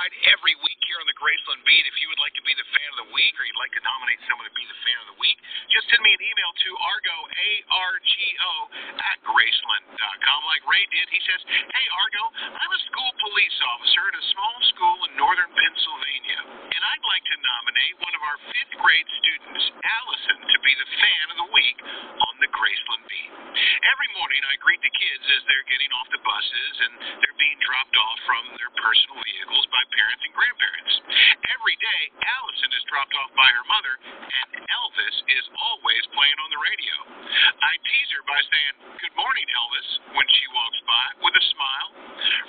decide every week here on the Graceland Beat if you would like to be the fan of the week or you'd like to nominate someone to be the fan of the week. Just send me an email to Argo, A-R-G-O, at Graceland.com like Ray did. He says, hey, Argo, I'm a school police officer at a small school in northern Pennsylvania, and I'd like to nominate one of our fifth grade students, Allison, to be the fan of the week on the Graceland Beat. Every morning I greet the kids as they're getting off the buses and they're being dropped off from their personal vehicles by parents and grandparents. Every day, Allison is dropped off by her mother, and Elvis is always playing on the radio. I tease her by saying, good morning, Elvis, when she walks by with a smile.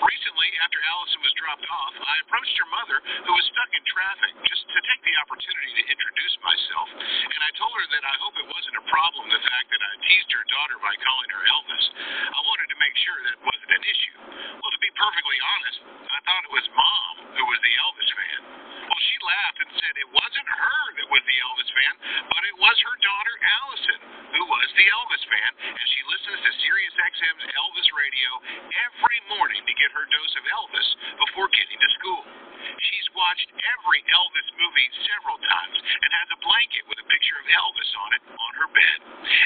Recently, after Allison was dropped off, I approached her mother, who was stuck in traffic, just to take the opportunity to introduce myself, and I told her that I hope it wasn't a problem, the fact that I teased her daughter by calling her Elvis. I wanted to make sure that wasn't an issue. Well, to be perfectly honest, I thought it was Mom who was the Elvis fan. Well, she laughed and said it wasn't her that was the Elvis fan, but it was her daughter, Allison, who was the Elvis fan, and she listens to Sirius XM's Elvis radio every morning to get her dose of Elvis before getting to school. She's watched every Elvis movie several times and has a blanket with a picture of Elvis on it on her bed.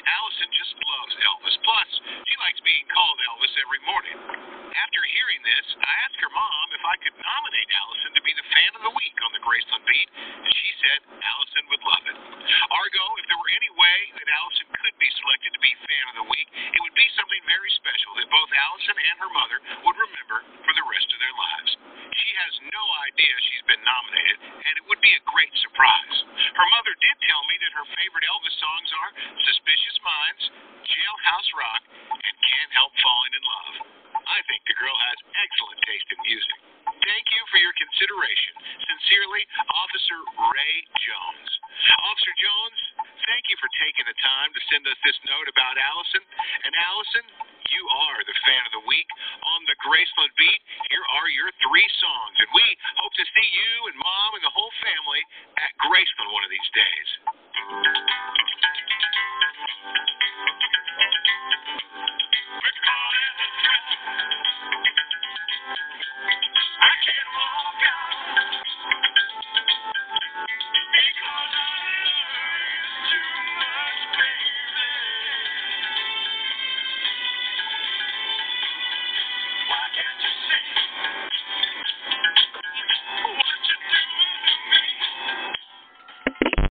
Allison just loves Elvis. Plus, she likes being called Elvis every morning. After hearing this, I asked her mom if I could nominate Allison to be the fan of the week on the Graceland Beat, and she said Allison would love it. Argo, if there were any way that Allison could be selected to be fan of the week, it would be something very special that both Allison and her mother would remember for the rest of their lives. She has no idea she's been nominated, and it would be a great surprise. Her mother did tell me that her favorite Elvis songs are Suspicious Minds, Jailhouse Rock, and Can't Help Falling in Love. I think the girl has excellent taste in music. Thank you for your consideration. Sincerely, Officer Ray Jones. Officer Jones, thank you for taking the time to send us this note about Allison. And Allison, you are the fan of the week on the Graceland Beat. Here are your 3 songs, and we hope to see you and Mom and the whole family at Graceland one of these days.